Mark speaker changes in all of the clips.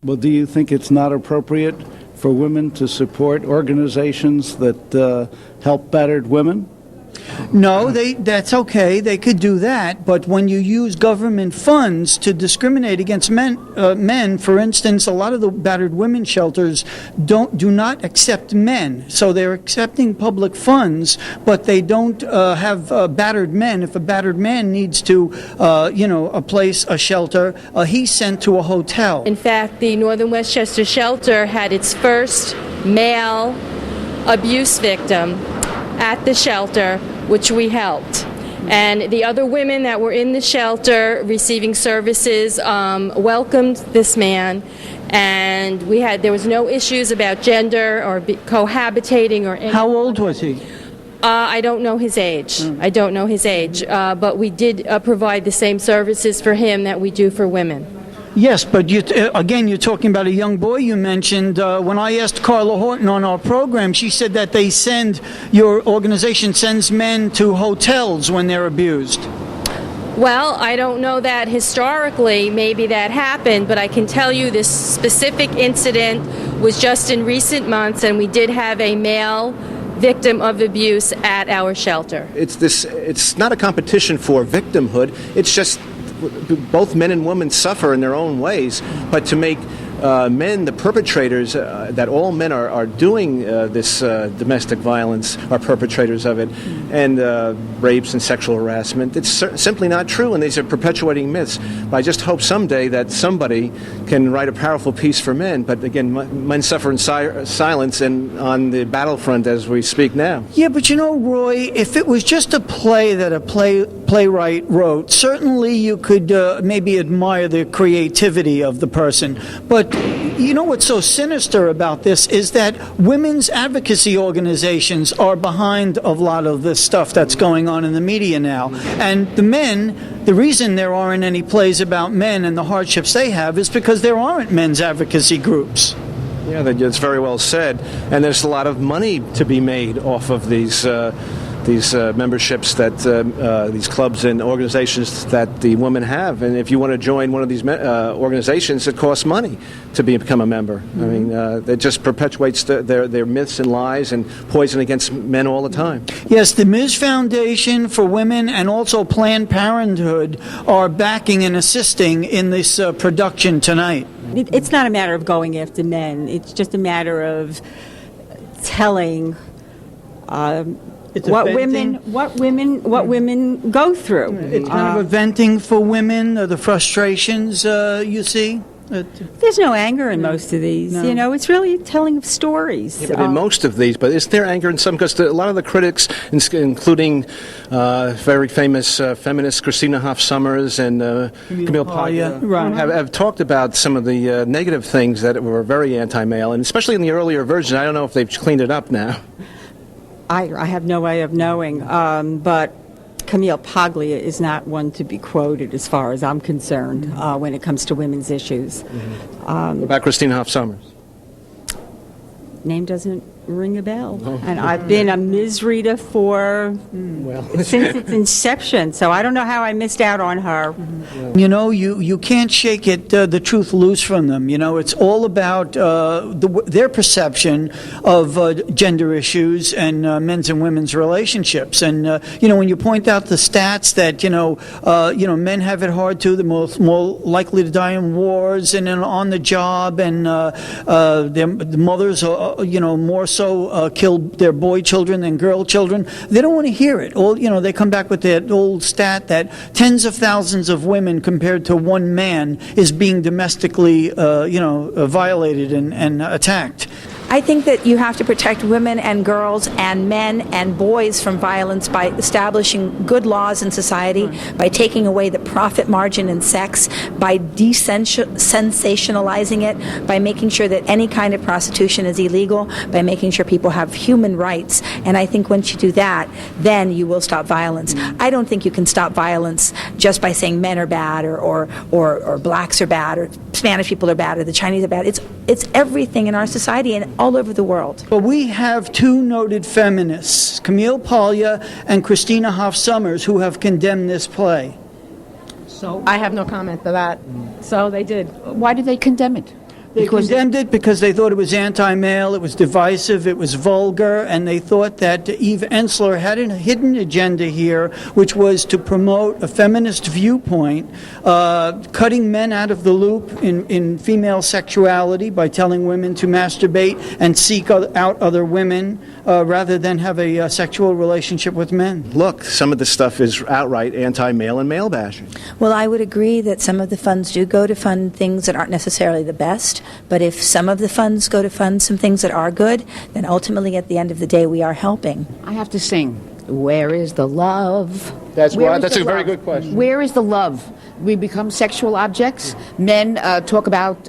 Speaker 1: Well, do you think it's not appropriate for women to support organizations that help battered women?
Speaker 2: No, that's okay. They could do that. But when you use government funds to discriminate against men, for instance, a lot of the battered women shelters do not accept men. So they're accepting public funds, but they don't have battered men. If a battered man needs to, a shelter, he's sent to a hotel.
Speaker 3: In fact, the Northern Westchester shelter had its first male abuse victim at the shelter, which we helped. And the other women that were in the shelter receiving services welcomed this man, and there was no issues about gender or cohabitating or anything.
Speaker 2: How old was he?
Speaker 3: I don't know his age. I don't know his age, but we did provide the same services for him that we do for women.
Speaker 2: Yes, but you're talking about a young boy you mentioned. When I asked Carla Horton on our program, she said that your organization sends men to hotels when they're abused.
Speaker 3: Well, I don't know that historically maybe that happened, but I can tell you this specific incident was just in recent months, and we did have a male victim of abuse at our shelter.
Speaker 4: It's not a competition for victimhood. It's just both men and women suffer in their own ways, but to make men the perpetrators, that all men are doing this domestic violence, are perpetrators of it, and rapes and sexual harassment, it's simply not true, and these are perpetuating myths. But I just hope someday that somebody can write a powerful piece for men, but again, men suffer in silence and on the battlefront as we speak now.
Speaker 2: Yeah, but Roy, if it was just a play that a playwright wrote, certainly you could maybe admire the creativity of the person, but what's so sinister about this is that women's advocacy organizations are behind a lot of this stuff that's going on in the media now. And the reason there aren't any plays about men and the hardships they have is because there aren't men's advocacy groups.
Speaker 4: Yeah, that's very well said. And there's a lot of money to be made off of these memberships that these clubs and organizations that the women have. And if you want to join one of these organizations, it costs money to become a member. Mm-hmm. I mean, it just perpetuates their myths and lies and poison against men all the time.
Speaker 2: Yes, the Ms. Foundation for Women and also Planned Parenthood are backing and assisting in this production tonight.
Speaker 5: It's not a matter of going after men. It's just a matter of telling what women go through.
Speaker 2: It's kind of a venting for women, the frustrations you see.
Speaker 5: There's no anger in most of these. No. It's really telling of stories.
Speaker 4: Yeah, but in most of these, but is there anger in some? Because a lot of the critics, including very famous feminists Christina Hoff Sommers and Camille Paglia, have talked about some of the negative things that were very anti-male, and especially in the earlier version. I don't know if they've cleaned it up now.
Speaker 5: I have no way of knowing, but Camille Paglia is not one to be quoted as far as I'm concerned when it comes to women's issues.
Speaker 4: Mm-hmm. What about Christina Hoff Sommers?
Speaker 5: Name doesn't ring a bell. Oh. And I've been a Ms. reader since its inception, so I don't know how I missed out on her.
Speaker 2: Mm-hmm. You can't shake it, the truth loose from them. It's all about their perception of gender issues and men's and women's relationships. And, when you point out the stats that, men have it hard too, they're more likely to die in wars and on the job, and their mothers are, more so killed their boy children than girl children. They don't want to hear it. They come back with that old stat that tens of thousands of women compared to one man is being domestically, violated and attacked.
Speaker 6: I think that you have to protect women and girls and men and boys from violence by establishing good laws in society, by taking away the profit margin in sex, by desensationalizing it, by making sure that any kind of prostitution is illegal, by making sure people have human rights. And I think once you do that, then you will stop violence. I don't think you can stop violence just by saying men are bad or blacks are bad or Spanish people are bad or the Chinese are bad. It's everything in our society and all over the world.
Speaker 2: Well, we have two noted feminists, Camille Paglia and Christina Hoff Sommers, who have condemned this play.
Speaker 7: So I have no comment to that. So they did. Why did they condemn it?
Speaker 2: They condemned it because they thought it was anti-male, it was divisive, it was vulgar, and they thought that Eve Ensler had a hidden agenda here, which was to promote a feminist viewpoint, cutting men out of the loop in female sexuality by telling women to masturbate and seek out other women rather than have a sexual relationship with men.
Speaker 4: Look, some of the stuff is outright anti-male and male bashing.
Speaker 6: Well, I would agree that some of the funds do go to fund things that aren't necessarily the best, but if some of the funds go to fund some things that are good, then ultimately at the end of the day we are helping.
Speaker 7: I have to sing. Where is the love?
Speaker 4: That's
Speaker 7: Where
Speaker 4: why.
Speaker 7: is
Speaker 4: That's
Speaker 7: the
Speaker 4: a very
Speaker 7: love?
Speaker 4: good question.
Speaker 7: Where is the love? We become sexual objects. Men talk about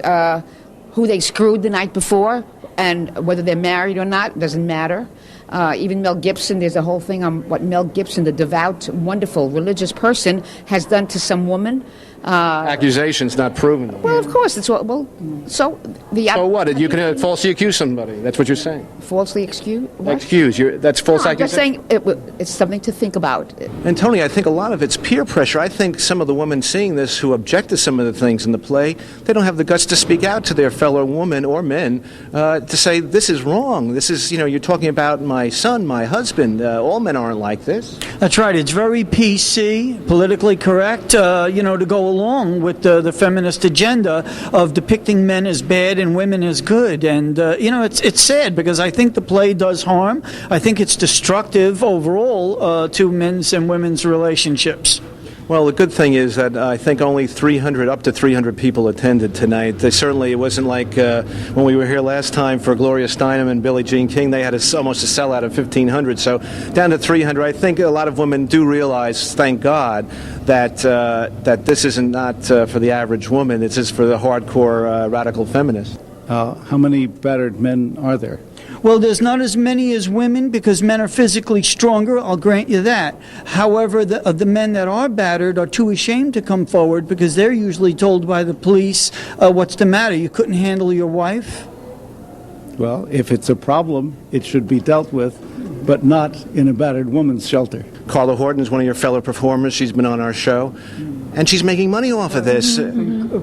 Speaker 7: who they screwed the night before, and whether they're married or not doesn't matter. Even Mel Gibson, there's a whole thing on what Mel Gibson, the devout, wonderful, religious person, has done to some woman.
Speaker 4: Accusations not proven.
Speaker 7: Well, of course, it's what. Well, so the
Speaker 4: So what? You can falsely accuse somebody. That's what you're saying.
Speaker 7: falsely excuse. What?
Speaker 4: Excuse. That's false
Speaker 7: No, I'm just
Speaker 4: accusation.
Speaker 7: saying it's something to think about.
Speaker 4: And Tony, I think a lot of it's peer pressure. I think some of the women seeing this who object to some of the things in the play, they don't have the guts to speak out to their fellow women or men to say, this is wrong. This is, you're talking about my son, my husband. All men aren't like this.
Speaker 2: That's right. It's very PC, politically correct, to go along with the feminist agenda of depicting men as bad and women as good. And, it's sad because I think the play does harm. I think it's destructive overall to men's and women's relationships.
Speaker 4: Well, the good thing is that I think only up to 300 people attended tonight. It wasn't like when we were here last time for Gloria Steinem and Billie Jean King. They had almost a sellout of 1,500. So down to 300. I think a lot of women do realize, thank God, that this isn't not for the average woman. It's just for the hardcore radical feminist.
Speaker 1: How many battered men are there?
Speaker 2: Well, there's not as many as women because men are physically stronger, I'll grant you that. However, the men that are battered are too ashamed to come forward because they're usually told by the police, what's the matter, you couldn't handle your wife?
Speaker 1: Well, if it's a problem, it should be dealt with, but not in a battered woman's shelter.
Speaker 4: Carla Horton is one of your fellow performers. She's been on our show, and she's making money off of this.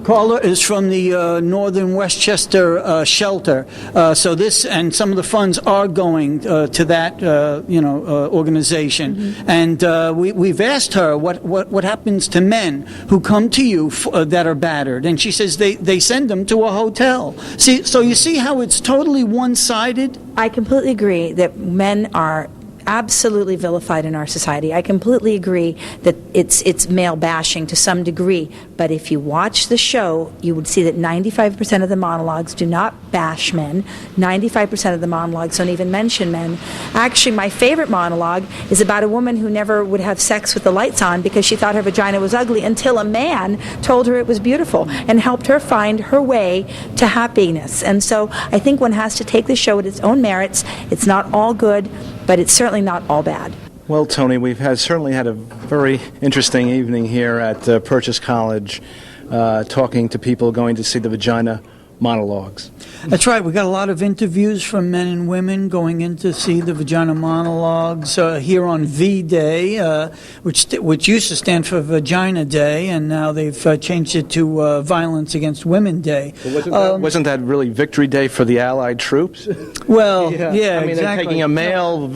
Speaker 2: Carla is from the Northern Westchester shelter, so this and some of the funds are going to that organization. And we've asked her what happens to men who come to you that are battered, and she says they send them to a hotel. So you see how it's totally one-sided.
Speaker 6: I completely agree that men are absolutely vilified in our society. I completely agree that it's male bashing to some degree, but if you watch the show, you would see that 95% of the monologues do not bash men. 95% of the monologues don't even mention men. Actually, my favorite monologue is about a woman who never would have sex with the lights on because she thought her vagina was ugly until a man told her it was beautiful and helped her find her way to happiness. And so I think one has to take the show at its own merits. It's not all good, but it's certainly not all bad.
Speaker 4: Well, Tony, we've certainly had a very interesting evening here at Purchase College, talking to people going to see the Vagina Monologues.
Speaker 2: That's right. We got a lot of interviews from men and women going in to see the Vagina Monologues here on V-Day, which used to stand for Vagina Day, and now they've changed it to Violence Against Women Day.
Speaker 4: Wasn't that really Victory Day for the Allied troops?
Speaker 2: Well, yeah,
Speaker 4: I mean,
Speaker 2: exactly.
Speaker 4: they're taking a male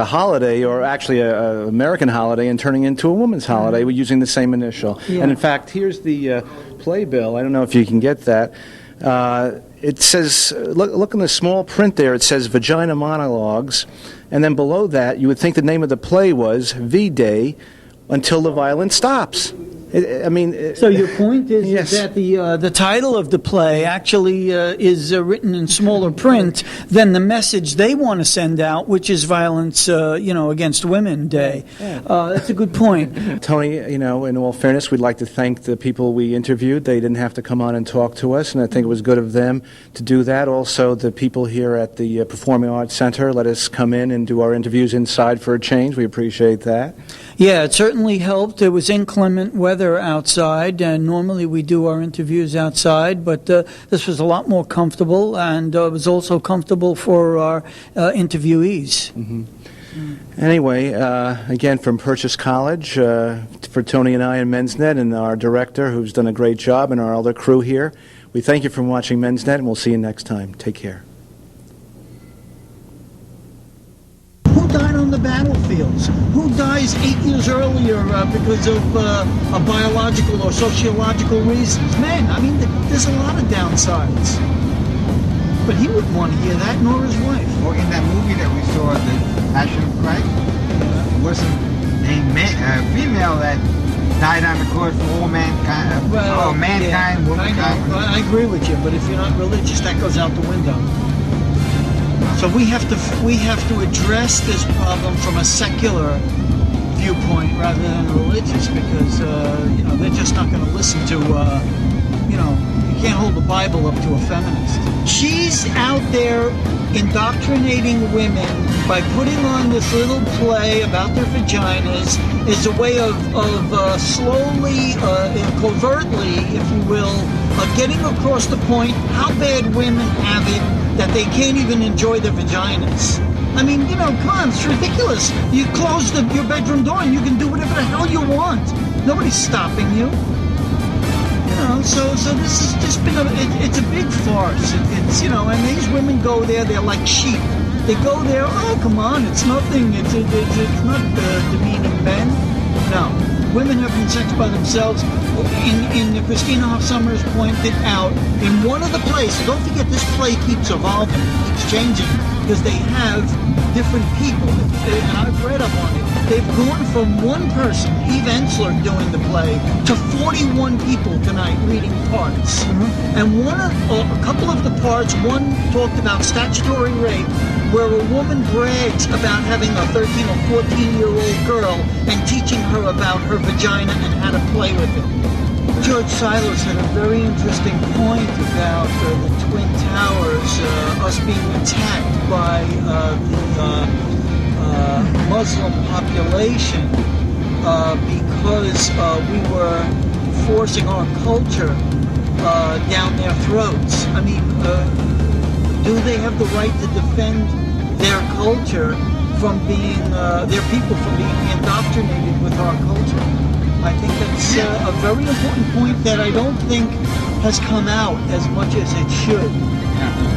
Speaker 4: holiday, or actually an American holiday, and turning it into a woman's holiday with using the same initial.
Speaker 2: Yeah.
Speaker 4: And in fact, here's the playbill. I don't know if you can get that. It says, look in the small print there, it says Vagina Monologues, and then below that you would think the name of the play was V-Day, Until the Violence Stops.
Speaker 2: So your point is
Speaker 4: Yes.
Speaker 2: that the title of the play actually is written in smaller print than the message they want to send out, which is Violence, Against Women Day. That's a good point.
Speaker 4: Tony, in all fairness, we'd like to thank the people we interviewed. They didn't have to come on and talk to us, and I think it was good of them to do that. Also, the people here at the Performing Arts Center let us come in and do our interviews inside for a change. We appreciate that.
Speaker 2: Yeah, it certainly helped. It was inclement weather outside, and normally we do our interviews outside, but this was a lot more comfortable, and it was also comfortable for our interviewees.
Speaker 4: Mm-hmm. Anyway, again, from Purchase College, for Tony and I and MensNet and our director, who's done a great job, and our other crew here, We thank you for watching MensNet, and we'll see you next time. Take care.
Speaker 2: Who died on the battlefields? Who dies 8 years earlier because of a biological or sociological reasons? Men. I mean, there's a lot of downsides. But he wouldn't want to hear that, nor his wife.
Speaker 8: Or in that movie that we saw, The Passion of Christ, it wasn't a female that died on the cross for all mankind. Mankind, womankind.
Speaker 2: I agree with you, but if you're not religious, that goes out the window. So we have to address this problem from a secular viewpoint rather than a religious, because they're just not going to listen to you can't hold the Bible up to a feminist. She's out there indoctrinating women by putting on this little play about their vaginas as a way of slowly, covertly, if you will, getting across the point how bad women have it that they can't even enjoy their vaginas. I mean, come on, it's ridiculous. You close your bedroom door and you can do whatever the hell you want. Nobody's stopping you. So this has just been it's a big farce. And these women go there, they're like sheep. They go there, oh, come on, it's nothing. It's not demeaning men. No. Women having sex by themselves. In Christina Hoff Sommers pointed out, in one of the places, don't forget this play keeps evolving, keeps changing, because they have different people, and I've read up on it. They've gone from one person, Eve Ensler, doing the play, to 41 people tonight reading parts. Mm-hmm. And a couple of the parts, one talked about statutory rape, where a woman brags about having a 13 or 14-year-old girl and teaching her about her vagina and how to play with it. George Silos had a very interesting point about the Twin Towers, us being attacked by the Muslim population because we were forcing our culture down their throats. I mean, do they have the right to defend their culture from being, their people from being indoctrinated with our culture? I think that's a very important point that I don't think has come out as much as it should.
Speaker 8: Yeah.